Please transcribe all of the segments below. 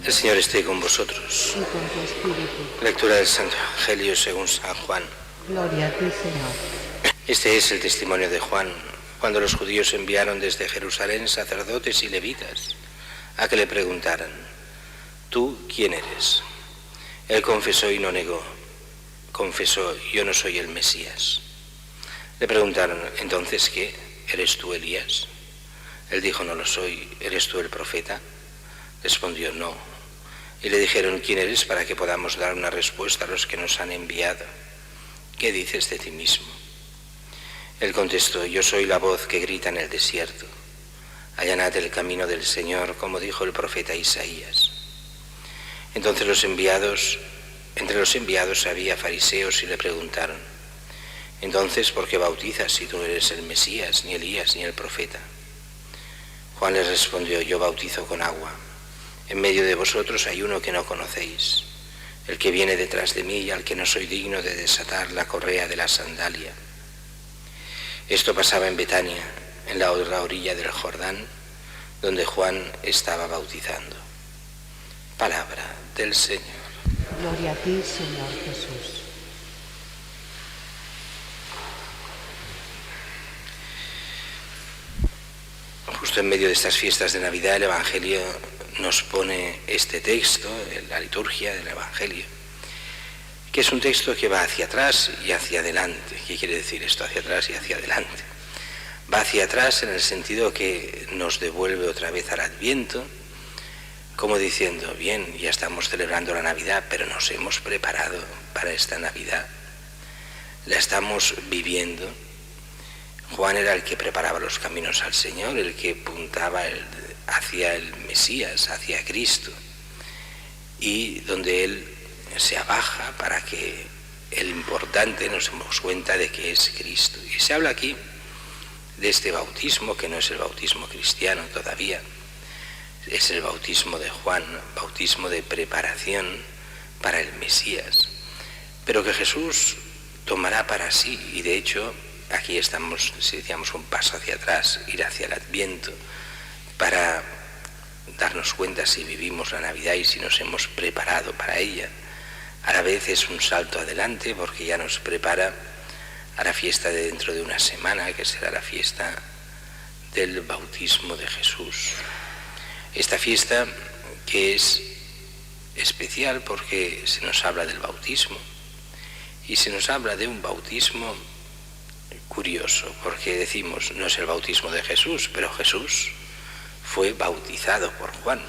El Señor esté con vosotros. Y con tu espíritu. Lectura del Santo Evangelio según San Juan. Gloria a ti, Señor. Este es el testimonio de Juan, cuando los judíos enviaron desde Jerusalén sacerdotes y levitas a que le preguntaran: ¿tú quién eres? Él confesó y no negó. Confesó: yo no soy el Mesías. Le preguntaron: ¿entonces qué? ¿Eres tú Elías? Él dijo: no lo soy. ¿Eres tú el profeta? Respondió: no. Y le dijeron: ¿quién eres para que podamos dar una respuesta a los que nos han enviado? ¿Qué dices de ti mismo? Él contestó: yo soy la voz que grita en el desierto. Allanad el camino del Señor, como dijo el profeta Isaías. Entonces entre los enviados había fariseos y le preguntaron: entonces, ¿por qué bautizas si tú no eres el Mesías, ni Elías, ni el profeta? Juan les respondió: yo bautizo con agua. En medio de vosotros hay uno que no conocéis, el que viene detrás de mí y al que no soy digno de desatar la correa de la sandalia. Esto pasaba en Betania, en la otra orilla del Jordán, donde Juan estaba bautizando. Palabra del Señor. Gloria a ti, Señor Jesús. Justo en medio de estas fiestas de Navidad, el Evangelio nos pone este texto, la liturgia del Evangelio, que es un texto que va hacia atrás y hacia adelante. ¿Qué quiere decir esto, hacia atrás y hacia adelante? Va hacia atrás en el sentido que nos devuelve otra vez al Adviento, como diciendo: bien, ya estamos celebrando la Navidad, pero nos hemos preparado para esta Navidad. La estamos viviendo. Juan era el que preparaba los caminos al Señor, el que apuntaba hacia el Mesías, hacia Cristo, y donde él se abaja para que el importante nos demos cuenta de que es Cristo. Y se habla aquí de este bautismo, que no es el bautismo cristiano todavía, es el bautismo de Juan, bautismo de preparación para el Mesías, pero que Jesús tomará para sí. Y de hecho aquí estamos, si decíamos, un paso hacia atrás, ir hacia el Adviento, para darnos cuenta si vivimos la Navidad y si nos hemos preparado para ella. A la vez es un salto adelante, porque ya nos prepara a la fiesta de dentro de una semana, que será la fiesta del bautismo de Jesús. Esta fiesta que es especial porque se nos habla del bautismo, y se nos habla de un bautismo curioso, porque decimos, no es el bautismo de Jesús, pero Jesús fue bautizado por Juan.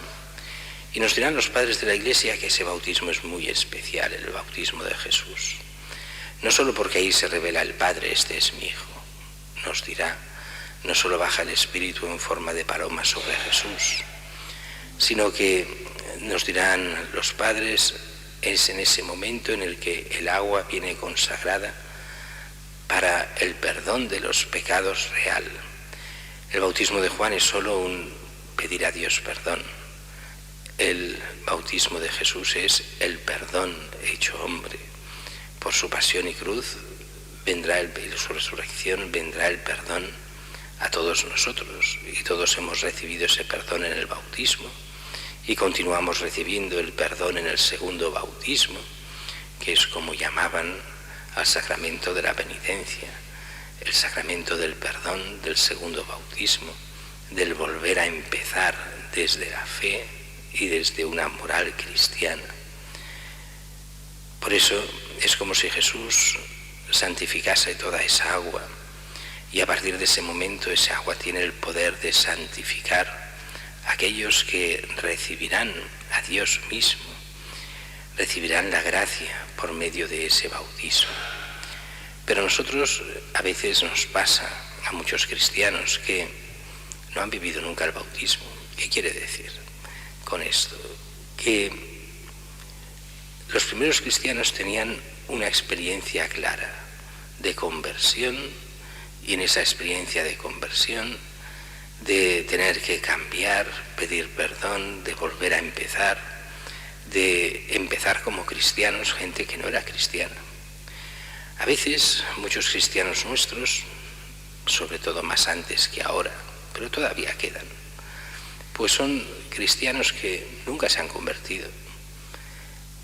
Y nos dirán los padres de la Iglesia que ese bautismo es muy especial, el bautismo de Jesús. No solo porque ahí se revela el Padre: este es mi Hijo. Nos dirá, no solo baja el Espíritu en forma de paloma sobre Jesús, sino que nos dirán los padres, es en ese momento en el que el agua viene consagrada para el perdón de los pecados real. El bautismo de Juan es solo un pedir a Dios perdón. El bautismo de Jesús es el perdón hecho hombre. Por su pasión y cruz vendrá su resurrección, vendrá el perdón a todos nosotros, y todos hemos recibido ese perdón en el bautismo, y continuamos recibiendo el perdón en el segundo bautismo, que es como llamaban al sacramento de la penitencia, el sacramento del perdón del segundo bautismo, del volver a empezar desde la fe y desde una moral cristiana. Por eso es como si Jesús santificase toda esa agua, y a partir de ese momento esa agua tiene el poder de santificar a aquellos que recibirán a Dios mismo, recibirán la gracia por medio de ese bautismo. Pero a nosotros a veces nos pasa, a muchos cristianos, que no han vivido nunca el bautismo. ¿Qué quiere decir con esto? Que los primeros cristianos tenían una experiencia clara de conversión, y en esa experiencia de conversión, de tener que cambiar, pedir perdón, de volver a empezar, de empezar como cristianos, gente que no era cristiana. A veces muchos cristianos nuestros, sobre todo más antes que ahora, pero todavía quedan, pues son cristianos que nunca se han convertido.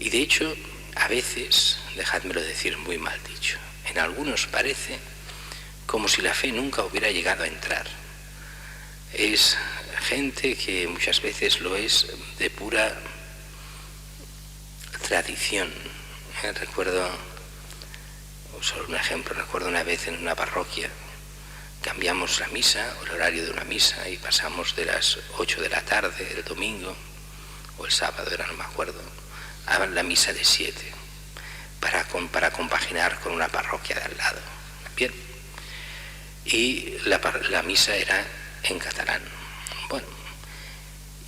Y de hecho, a veces, dejádmelo decir muy mal dicho, en algunos parece como si la fe nunca hubiera llegado a entrar. Es gente que muchas veces lo es de pura tradición. Recuerdo, solo un ejemplo, recuerdo una vez en una parroquia, cambiamos la misa, el horario de una misa, y pasamos de las 8 de la tarde, el domingo, o el sábado era, no me acuerdo, a la misa de 7, para compaginar con una parroquia de al lado. Bien, y la misa era en catalán. Bueno,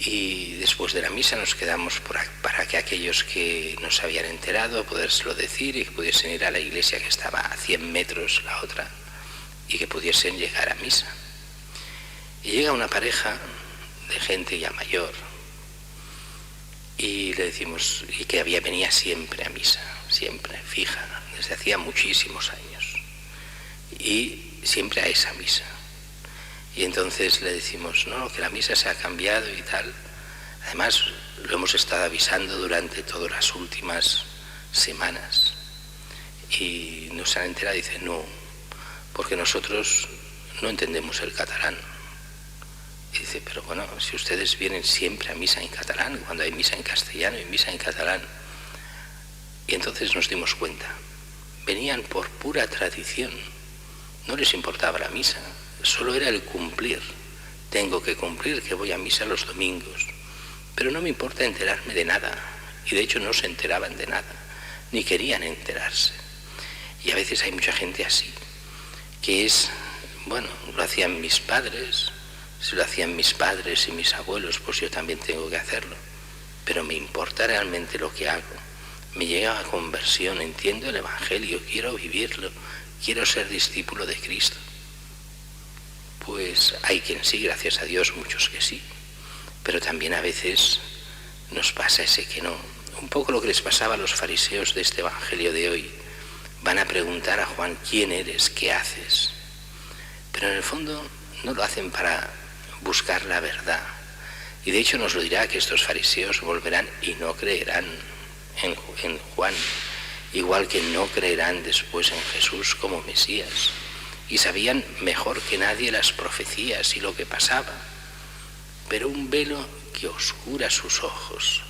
y después de la misa nos quedamos para que aquellos que no se habían enterado podérselo decir y que pudiesen ir a la iglesia que estaba a 100 metros la otra y que pudiesen llegar a misa. Y llega una pareja de gente ya mayor y le decimos, y que venía siempre a misa, siempre, fija, desde hacía muchísimos años, y siempre a esa misa. Y entonces le decimos, no, que la misa se ha cambiado y tal. Además, lo hemos estado avisando durante todas las últimas semanas. Y nos han enterado y dice, no, porque nosotros no entendemos el catalán. Y dice, pero bueno, si ustedes vienen siempre a misa en catalán, cuando hay misa en castellano y misa en catalán. Y entonces nos dimos cuenta, venían por pura tradición, no les importaba la misa. Solo era el cumplir. Tengo que cumplir que voy a misa los domingos. Pero no me importa enterarme de nada. Y de hecho no se enteraban de nada. Ni querían enterarse. Y a veces hay mucha gente así. Que es, bueno, lo hacían mis padres. Si lo hacían mis padres y mis abuelos, pues yo también tengo que hacerlo. Pero me importa realmente lo que hago. Me llega a conversión, entiendo el Evangelio, quiero vivirlo. Quiero ser discípulo de Cristo. Pues hay quien sí, gracias a Dios, muchos que sí, pero también a veces nos pasa ese que no. Un poco lo que les pasaba a los fariseos de este Evangelio de hoy. Van a preguntar a Juan, ¿quién eres? ¿Qué haces? Pero en el fondo no lo hacen para buscar la verdad. Y de hecho nos lo dirá que estos fariseos volverán y no creerán en Juan, igual que no creerán después en Jesús como Mesías. Y sabían mejor que nadie las profecías y lo que pasaba. Pero un velo que oscura sus ojos,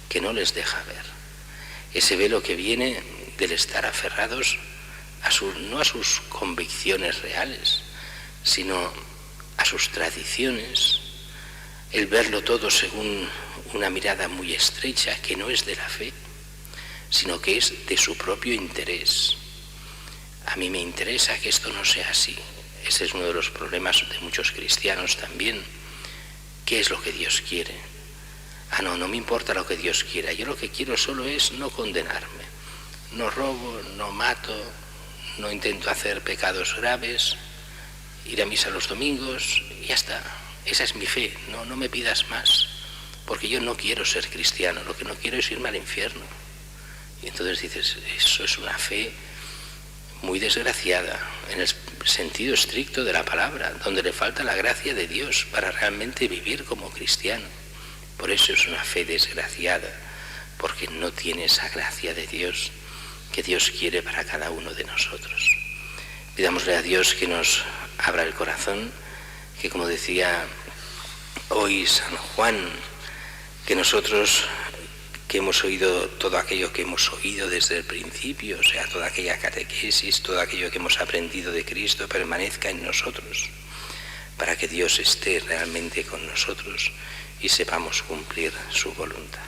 que no les deja ver. Ese velo que viene del estar aferrados no a sus convicciones reales, sino a sus tradiciones, el verlo todo según una mirada muy estrecha que no es de la fe, sino que es de su propio interés. A mí me interesa que esto no sea así. Ese es uno de los problemas de muchos cristianos también. ¿Qué es lo que Dios quiere? No me importa lo que Dios quiera. Yo lo que quiero solo es no condenarme. No robo, no mato, no intento hacer pecados graves, ir a misa los domingos y ya está. Esa es mi fe. No me pidas más, porque yo no quiero ser cristiano. Lo que no quiero es irme al infierno. Y entonces dices, eso es una fe muy desgraciada, en el sentido estricto de la palabra, donde le falta la gracia de Dios para realmente vivir como cristiano. Por eso es una fe desgraciada, porque no tiene esa gracia de Dios que Dios quiere para cada uno de nosotros. Pidámosle a Dios que nos abra el corazón, que como decía hoy San Juan, que nosotros que hemos oído todo aquello que hemos oído desde el principio, o sea, toda aquella catequesis, todo aquello que hemos aprendido de Cristo permanezca en nosotros, para que Dios esté realmente con nosotros y sepamos cumplir su voluntad.